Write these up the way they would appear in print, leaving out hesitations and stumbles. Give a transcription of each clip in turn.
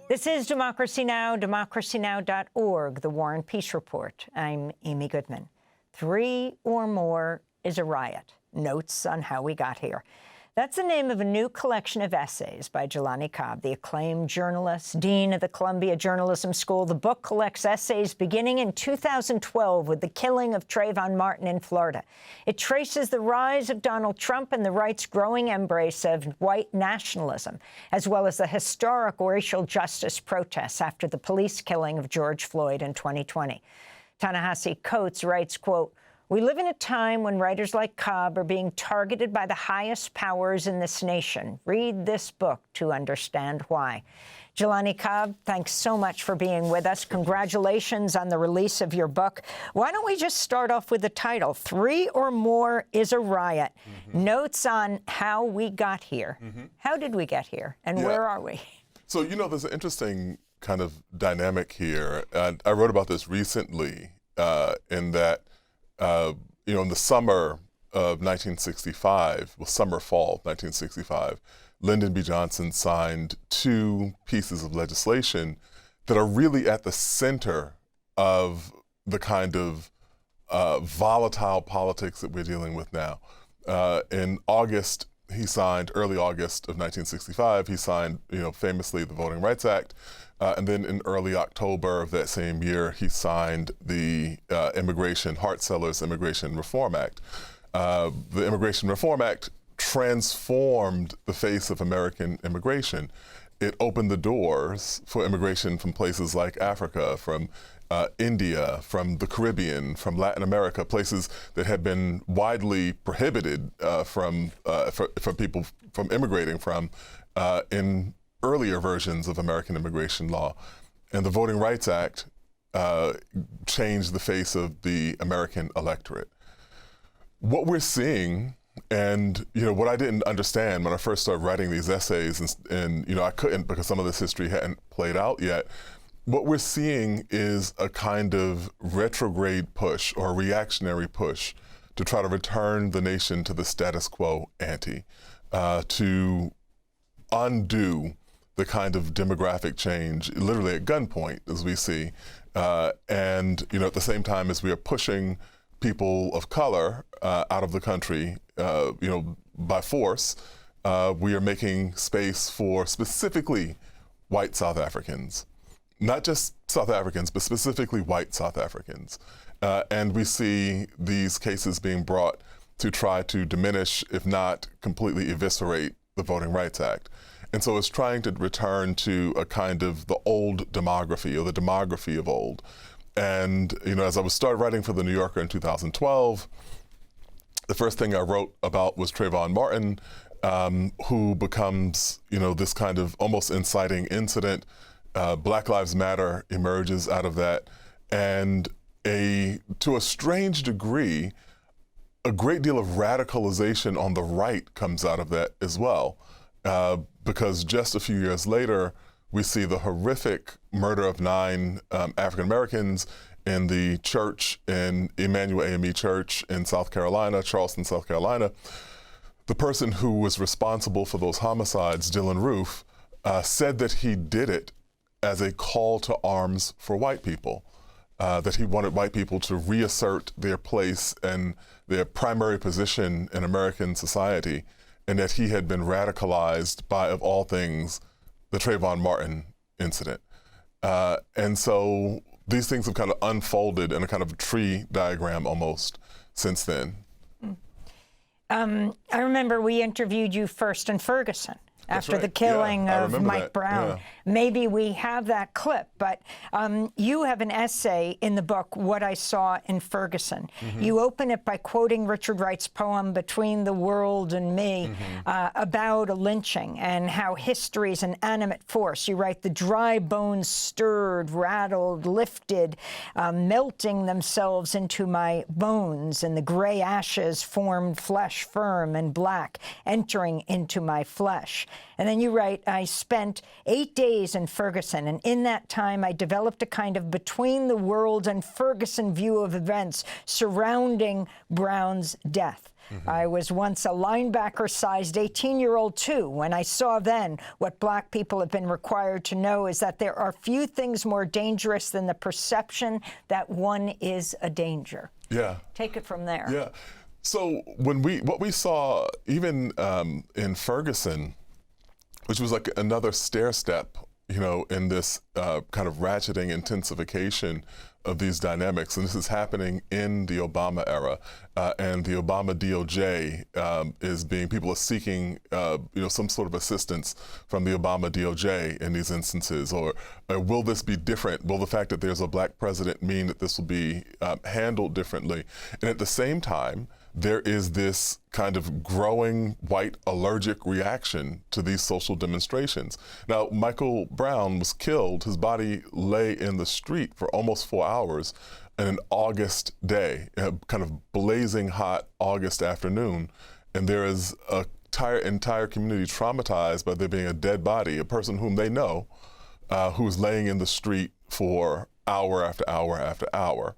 This is Democracy Now!, democracynow.org, The War and Peace Report. I'm Amy Goodman. 3 or more is a riot. Notes on how we got here. That's the name of a new collection of essays by Jelani Cobb, the acclaimed journalist, dean of the Columbia Journalism School. The book collects essays beginning in 2012 with the killing of Travyon Martin in Florida. It traces the rise of Donald Trump and the right's growing embrace of white nationalism, as well as the historic racial justice protests after the police killing of George Floyd in 2020. Ta-Nehisi Coates writes, quote, "We live in a time when writers like Cobb are being targeted by the highest powers in this nation. Read this book to understand why." Jelani Cobb, thanks so much for being with us. Congratulations on the release of your book. Why don't we just start off with the title, 3 or More is a Riot. Notes on how we got here. How did we get here, and where are we? So, you know, there's an interesting kind of dynamic here. I wrote about this recently in that you know, in the summer of 1965, well, fall 1965, Lyndon B. Johnson signed 2 pieces of legislation that are really at the center of the kind of volatile politics that we're dealing with now. In August, he signed, early August of 1965, he signed, you know, famously the Voting Rights Act. And then in early October of that same year, he signed the Hart-Sellers Immigration Reform Act. The Immigration Reform Act transformed the face of American immigration. It opened the doors for immigration from places like Africa, from India, from the Caribbean, from Latin America, places that had been widely prohibited for people from immigrating from in earlier versions of American immigration law. And the Voting Rights Act changed the face of the American electorate. What we're seeing, and you know, what I didn't understand when I first started writing these essays, and you know, I couldn't because some of this history hadn't played out yet, what we're seeing is a kind of retrograde push or a reactionary push to try to return the nation to the status quo ante, to undo the kind of demographic change, literally at gunpoint, as we see. And you know, at the same time as we are pushing people of color out of the country, you know, by force, we are making space for specifically white South Africans. Not just South Africans, but specifically white South Africans. And we see these cases being brought to try to diminish, if not completely eviscerate, the Voting Rights Act. And so it's trying to return to a kind of the old demography, or the demography of old. And, you know, as I started writing for the New Yorker in 2012, the first thing I wrote about was Travyon Martin, who becomes, you know, this kind of almost inciting incident. Black Lives Matter emerges out of that. And to a strange degree, a great deal of radicalization on the right comes out of that as well. Because just a few years later, we see the horrific murder of 9 African Americans in the church, in Emmanuel AME Church in South Carolina, Charleston, South Carolina. The person who was responsible for those homicides, Dylan Roof, said that he did it as a call to arms for white people, that he wanted white people to reassert their place and their primary position in American society, and that he had been radicalized by, of all things, the Travyon Martin incident. And so these things have kind of unfolded in a kind of tree diagram almost since then. I remember we interviewed you first in Ferguson. After the killing of Mike Brown. Yeah. Maybe we have that clip, but you have an essay in the book, What I Saw in Ferguson. You open it by quoting Richard Wright's poem, Between the World and Me, about a lynching and how history is an animate force. You write, the dry bones stirred, rattled, lifted, melting themselves into my bones, and the gray ashes formed flesh firm and black, entering into my flesh. And then you write, I spent 8 days in Ferguson, and in that time I developed a kind of between the world and Ferguson view of events surrounding Brown's death. I was once a linebacker-sized 18-year-old too. When I saw then what black people have been required to know is that there are few things more dangerous than the perception that one is a danger. Yeah. Take it from there. Yeah. So what we saw even in Ferguson, which was like another stair step, in this kind of ratcheting intensification of these dynamics, and this is happening in the Obama era, and the Obama DOJ people are seeking, some sort of assistance from the Obama DOJ in these instances, or will this be different? Will the fact that there's a black president mean that this will be handled differently? And at the same time, there is this kind of growing white allergic reaction to these social demonstrations. Now, Michael Brown was killed. His body lay in the street for almost 4 hours on an August day, a kind of blazing hot August afternoon. And there is an entire community traumatized by there being a dead body, a person whom they know, who's laying in the street for hour after hour after hour.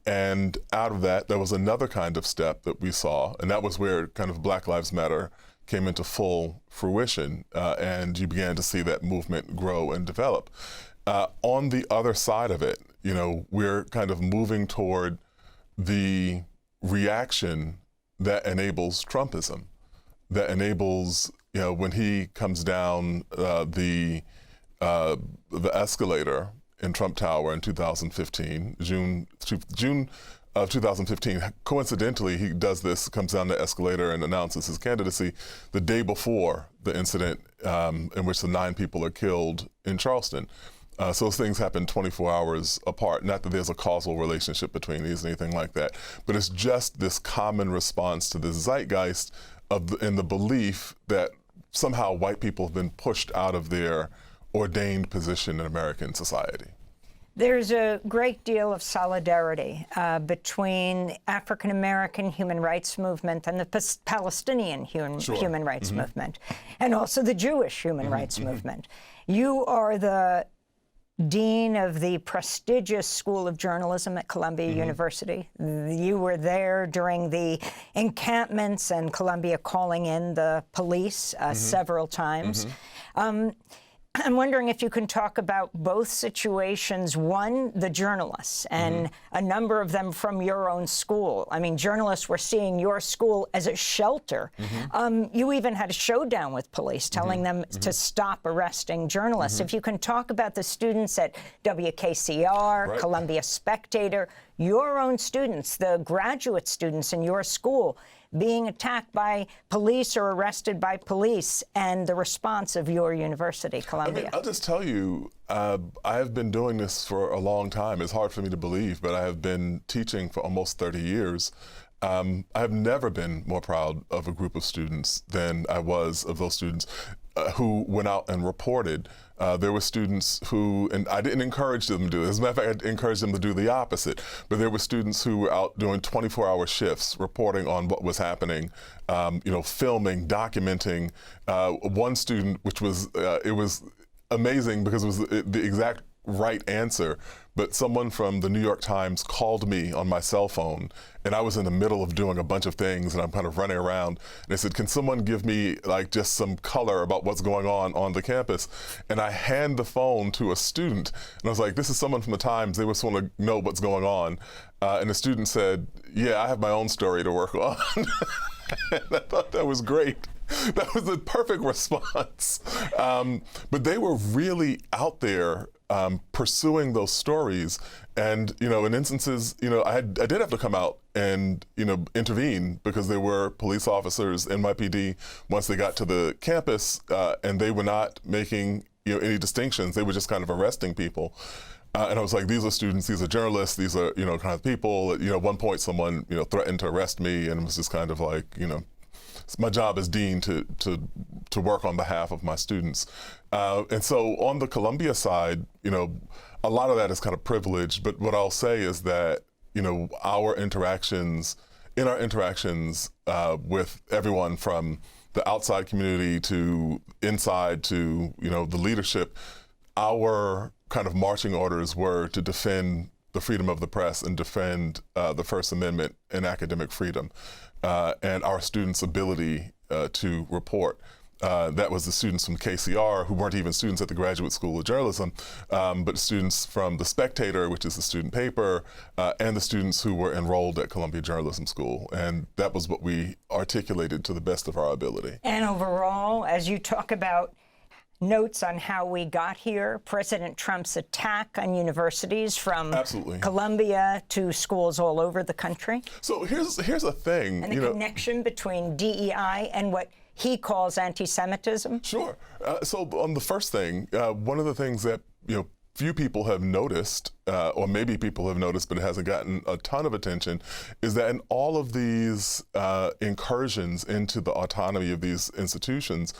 And out of that, there was another kind of step that we saw, and that was where kind of Black Lives Matter came into full fruition, and you began to see that movement grow and develop. On the other side of it, we're kind of moving toward the reaction that enables Trumpism, that enables, when he comes down the escalator in Trump Tower in 2015, June of 2015. Coincidentally, he does this, comes down the escalator and announces his candidacy the day before the incident in which the 9 people are killed in Charleston. So those things happen 24 hours apart. Not that there's a causal relationship between these or anything like that, but it's just this common response to this zeitgeist in the belief that somehow white people have been pushed out of their ordained position in American society. There's a great deal of solidarity between the African-American human rights movement and the Palestinian human rights movement, and also the Jewish human rights movement. You are the dean of the prestigious School of Journalism at Columbia University. You were there during the encampments and Columbia calling in the police several times. I'm wondering if you can talk about both situations. One, the journalists, and a number of them from your own school. I mean, journalists were seeing your school as a shelter. You even had a showdown with police, telling them to stop arresting journalists. If you can talk about the students at WKCR, Columbia Spectator, your own students, the graduate students in your school, being attacked by police or arrested by police, and the response of your university, Columbia. I mean, I'll just tell you, I have been doing this for a long time. It's hard for me to believe, but I have been teaching for almost 30 years. I have never been more proud of a group of students than I was of those students who went out and reported. There were students who, and I didn't encourage them to do this. As a matter of fact, I encouraged them to do the opposite. But there were students who were out doing 24-hour shifts, reporting on what was happening, filming, documenting. One student, which was, it was amazing because it was the exact right answer, but someone from the New York Times called me on my cell phone, and I was in the middle of doing a bunch of things, and I'm kind of running around, and they said, can someone give me like just some color about what's going on the campus? And I hand the phone to a student, and I was like, this is someone from the Times, they just want to know what's going on. And the student said, yeah, I have my own story to work on. And I thought that was great. That was the perfect response. But they were really out there pursuing those stories, and in instances, I did have to come out and intervene because there were police officers, NYPD, once they got to the campus, and they were not making any distinctions. They were just kind of arresting people. And I was like, these are students, these are journalists, these are kind of people. At one point, someone threatened to arrest me, and it was just kind of like it's my job as dean to work on behalf of my students. And so on the Columbia side, a lot of that is kind of privileged, but what I'll say is that, our interactions with everyone from the outside community to inside to, the leadership, our kind of marching orders were to defend the freedom of the press and defend the First Amendment and academic freedom and our students' ability to report. That was the students from KCR, who weren't even students at the Graduate School of Journalism, but students from The Spectator, which is the student paper, and the students who were enrolled at Columbia Journalism School. And that was what we articulated to the best of our ability. And overall, as you talk about notes on how we got here, President Trump's attack on universities from Absolutely. Columbia to schools all over the country. So here's a thing. And the connection between DEI and what he calls anti-Semitism? Sure. So on the first thing, one of the things that few people have noticed, or maybe people have noticed, but it hasn't gotten a ton of attention, is that in all of these incursions into the autonomy of these institutions,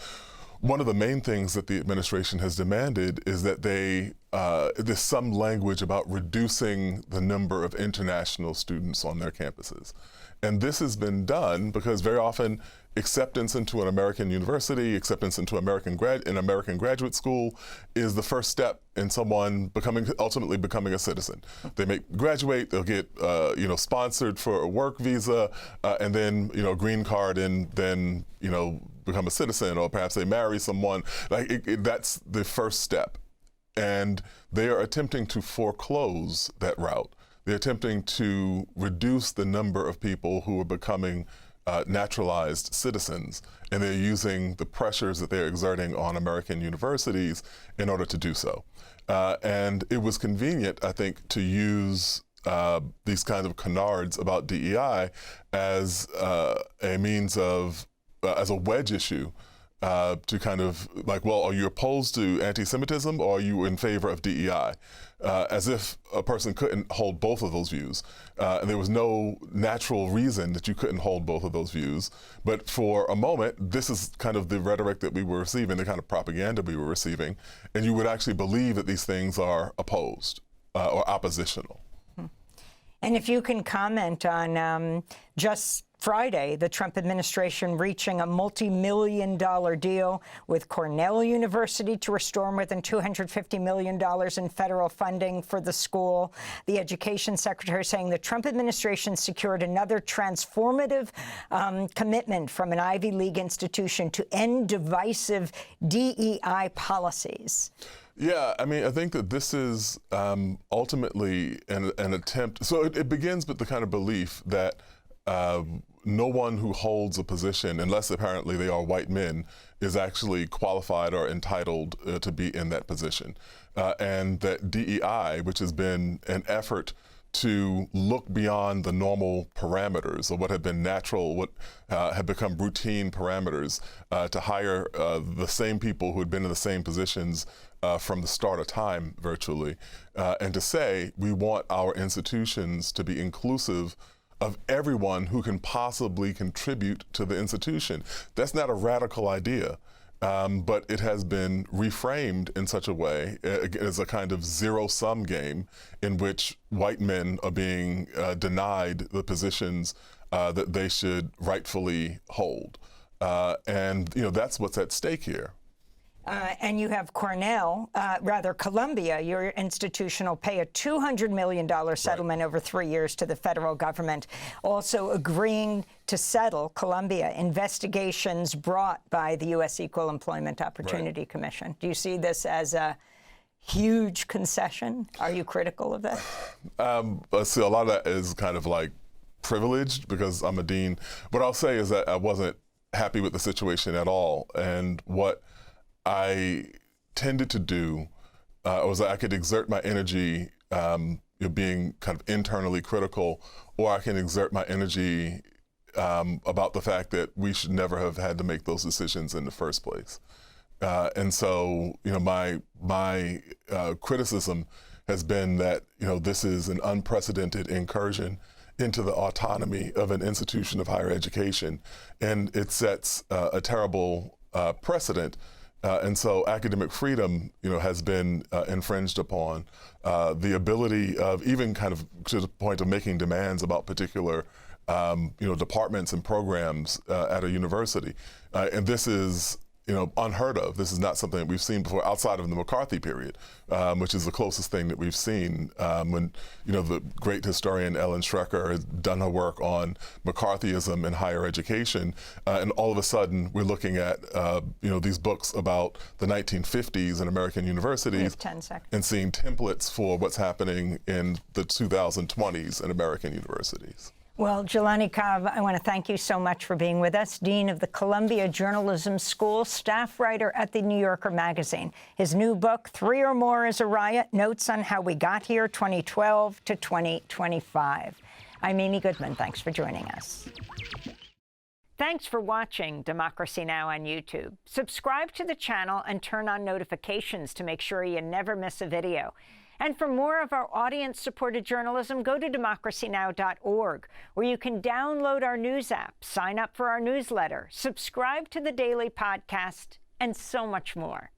one of the main things that the administration has demanded is that there's some language about reducing the number of international students on their campuses. And this has been done because very often acceptance into an American university, acceptance into an American graduate school is the first step in someone ultimately becoming a citizen. They may graduate, they'll get sponsored for a work visa, and then a green card, and then become a citizen, or perhaps they marry someone. That's the first step. And they are attempting to foreclose that route. They're attempting to reduce the number of people who are becoming naturalized citizens, and they're using the pressures that they're exerting on American universities in order to do so. And it was convenient, I think, to use these kinds of canards about DEI as a means of, as a wedge issue, to kind of well, are you opposed to anti-Semitism or are you in favor of DEI? As if a person couldn't hold both of those views. And there was no natural reason that you couldn't hold both of those views. But for a moment, this is kind of the rhetoric that we were receiving, the kind of propaganda we were receiving. And you would actually believe that these things are opposed or oppositional. And if you can comment on just Friday, the Trump administration reaching a multi-million-dollar deal with Cornell University to restore more than $250 million in federal funding for the school. The education secretary saying the Trump administration secured another transformative commitment from an Ivy League institution to end divisive DEI policies. Yeah, I mean, I think that this is ultimately an attempt. So it begins with the kind of belief that no one who holds a position, unless apparently they are white men, is actually qualified or entitled to be in that position. And that DEI, which has been an effort to look beyond the normal parameters of what have been natural, what have become routine parameters, to hire the same people who had been in the same positions from the start of time, virtually, and to say we want our institutions to be inclusive of everyone who can possibly contribute to the institution. That's not a radical idea, but it has been reframed in such a way as a kind of zero-sum game in which white men are being denied the positions that they should rightfully hold. And that's what's at stake here. And you have Columbia, your institution will pay a $200 million settlement over 3 years to the federal government, also agreeing to settle Columbia investigations brought by the U.S. Equal Employment Opportunity Commission. Do you see this as a huge concession? Are you critical of that? See, a lot of that is kind of like privileged because I'm a dean. What I'll say is that I wasn't happy with the situation at all. And what I tended to do was I could exert my energy being kind of internally critical, or I can exert my energy about the fact that we should never have had to make those decisions in the first place. And so, my criticism has been that, this is an unprecedented incursion into the autonomy of an institution of higher education, and it sets a terrible precedent. And so academic freedom, has been infringed upon. The ability of even kind of to the point of making demands about particular, departments and programs at a university. And this is unheard of. This is not something that we've seen before outside of the McCarthy period, which is the closest thing that we've seen when, the great historian Ellen Schrecker has done her work on McCarthyism in higher education. And all of a sudden, we're looking at, these books about the 1950s in American universities and seeing templates for what's happening in the 2020s in American universities. Well, Jelani Cobb, I want to thank you so much for being with us, Dean of the Columbia Journalism School, staff writer at The New Yorker magazine. His new book, Three or More is a Riot, Notes on How We Got Here, 2012 to 2025. I'm Amy Goodman. Thanks for joining us. Thanks for watching Democracy Now! On YouTube. Subscribe to the channel and turn on notifications to make sure you never miss a video. And for more of our audience-supported journalism, go to democracynow.org, where you can download our news app, sign up for our newsletter, subscribe to the daily podcast, and so much more.